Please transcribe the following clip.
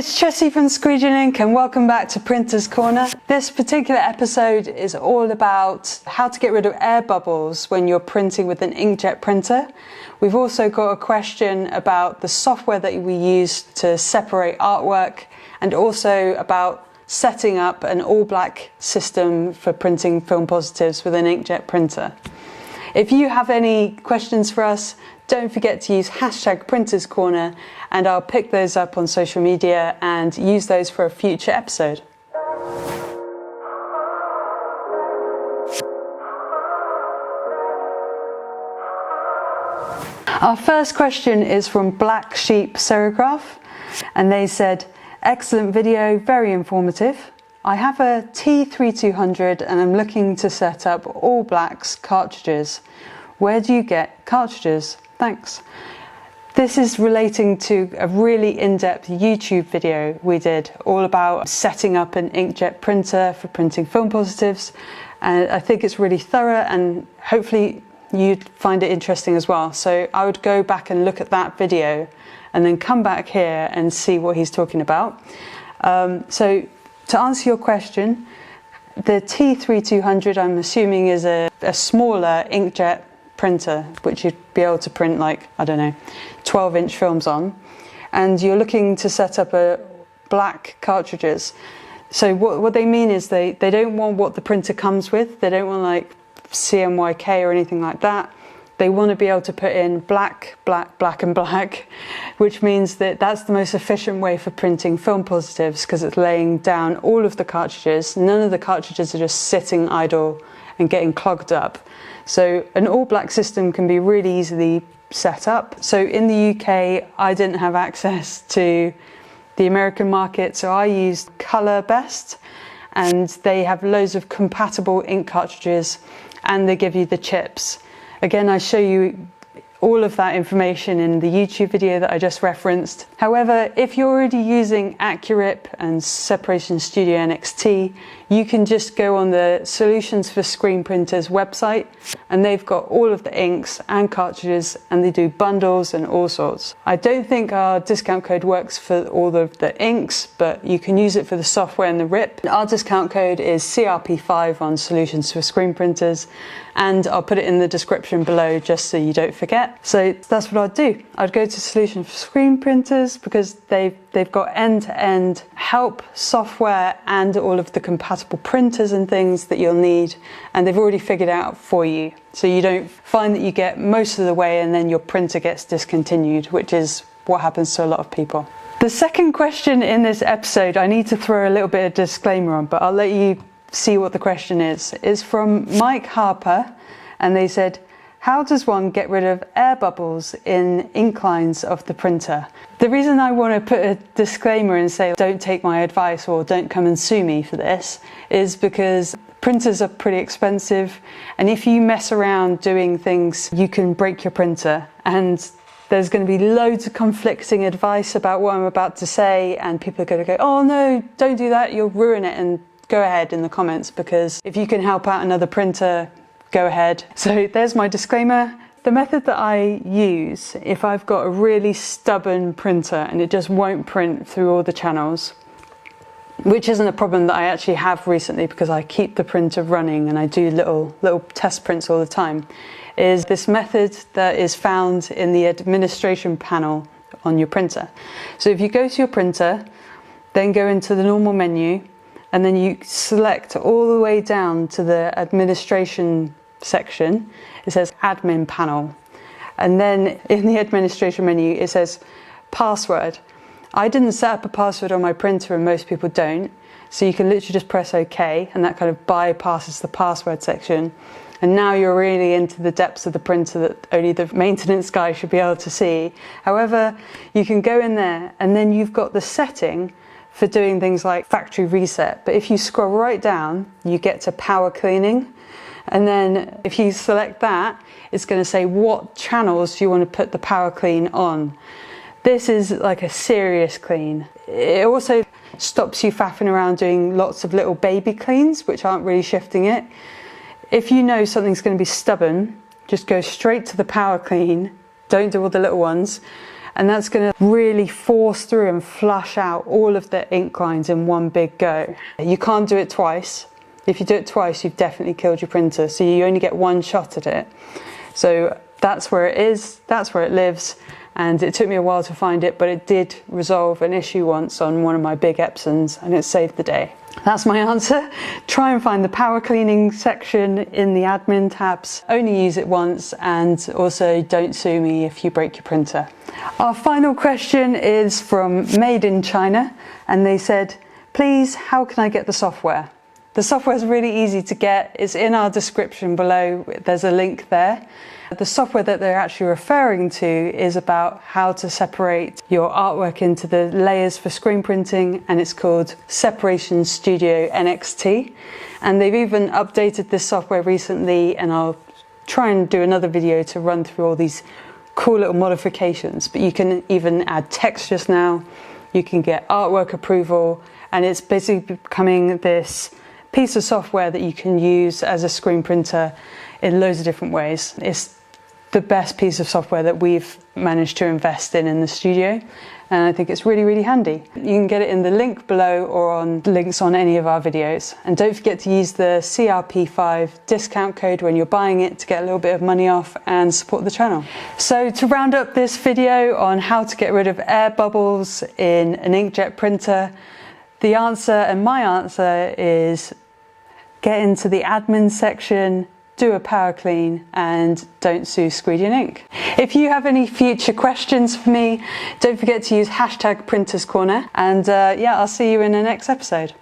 it's Jessie from Squeegee Ink and welcome back to Printer's Corner. This particular episode is all about how to get rid of air bubbles when you're printing with an inkjet printer. We've also got a question about the software that we use to separate artwork and also about setting up an all-black system for printing film positives with an inkjet printer. If you have any questions for us, don't forget to use hashtag Printers Corner and I'll pick those up on social media and use those for a future episode. Our first question is from Black Sheep Serigraph and they said, excellent video, very informative. I have a T3200 and I'm looking to set up all blacks cartridges. Where do you get cartridges? Thanks. This is relating to a really in-depth YouTube video we did all about setting up an inkjet printer for printing film positives, and I think it's really thorough and hopefully you'd find it interesting as well. So I would go back and look at that video and then come back here and see what he's talking about. So to answer your question, the T3200 I'm assuming is a smaller inkjet printer which you'd be able to print like, I don't know, 12-inch films on, and you're looking to set up a black cartridges. So what they mean is they don't want what the printer comes with. They don't want like CMYK or anything like that. They want to be able to put in black, black, black and black, which means that that's the most efficient way for printing film positives because it's laying down all of the cartridges. None of the cartridges are just sitting idle and getting clogged up. So an all-black system can be really easily set up. So in the UK, I didn't have access to the American market, so I used Color Best, and they have loads of compatible ink cartridges and they give you the chips. Again, I show you all of that information in the YouTube video that I just referenced. However, if you're already using AccuRIP and Sep Studio NXT, you can just go on the Solutions for Screen Printers website and they've got all of the inks and cartridges and they do bundles and all sorts. I don't think our discount code works for all of the inks, but you can use it for the software and the RIP. Our discount code is CRP5 on Solutions for Screen Printers, and I'll put it in the description below just so you don't forget. So that's what I'd do. I'd go to Solutions for Screen Printers because they've got end-to-end help, software and all of the compatible printers and things that you'll need, and they've already figured out for you. So you don't find that you get most of the way and then your printer gets discontinued, which is what happens to a lot of people. The second question in this episode, I need to throw a little bit of disclaimer on, but I'll let you see what the question is from Mike Harper, and they said, how does one get rid of air bubbles in ink lines of the printer? The reason I want to put a disclaimer and say don't take my advice or don't come and sue me for this is because printers are pretty expensive, and if you mess around doing things you can break your printer, and there's going to be loads of conflicting advice about what I'm about to say and people are going to go, oh no, don't do that, you'll ruin it, and go ahead in the comments, because if you can help out another printer, go ahead. So there's my disclaimer. The method that I use, if I've got a really stubborn printer and it just won't print through all the channels, which isn't a problem that I actually have recently because I keep the printer running and I do little test prints all the time, is this method that is found in the administration panel on your printer. So if you go to your printer, then go into the normal menu, and then you select all the way down to the administration section. It says admin panel, and then in the administration menu it says password. I didn't set up a password on my printer and most people don't, so you can literally just press OK and that kind of bypasses the password section, and now you're really into the depths of the printer that only the maintenance guy should be able to see. However, you can go in there and then you've got the setting for doing things like factory reset, but if you scroll right down you get to power cleaning, and then if you select that it's going to say what channels you want to put the power clean on. This is like a serious clean. It also stops you faffing around doing lots of little baby cleans which aren't really shifting it. If you know something's going to be stubborn, just go straight to the power clean, don't do all the little ones, and that's going to really force through and flush out all of the ink lines in one big go. You can't do it twice. If you do it twice, you've definitely killed your printer, so you only get one shot at it. So that's where it is, that's where it lives, and it took me a while to find it, but it did resolve an issue once on one of my big Epsons, and it saved the day. That's my answer. Try and find the power cleaning section in the admin tabs. Only use it once, and also don't sue me if you break your printer. Our final question is from Made in China, and they said, please, how can I get the software? The software is really easy to get. It's in our description below. There's a link there. The software that they're actually referring to is about how to separate your artwork into the layers for screen printing, and it's called Sep Studio NXT. And they've even updated this software recently, and I'll try and do another video to run through all these cool little modifications. But you can even add textures now, you can get artwork approval, and it's basically becoming this piece of software that you can use as a screen printer in loads of different ways. It's the best piece of software that we've managed to invest in the studio, and I think it's really, really handy. You can get it in the link below or on links on any of our videos. And don't forget to use the CRP5 discount code when you're buying it to get a little bit of money off and support the channel. So to round up this video on how to get rid of air bubbles in an inkjet printer, the answer, and my answer, is get into the admin section, do a power clean, and don't sue Squeegee Ink. If you have any future questions for me, don't forget to use #PrintersCorner, and yeah, I'll see you in the next episode.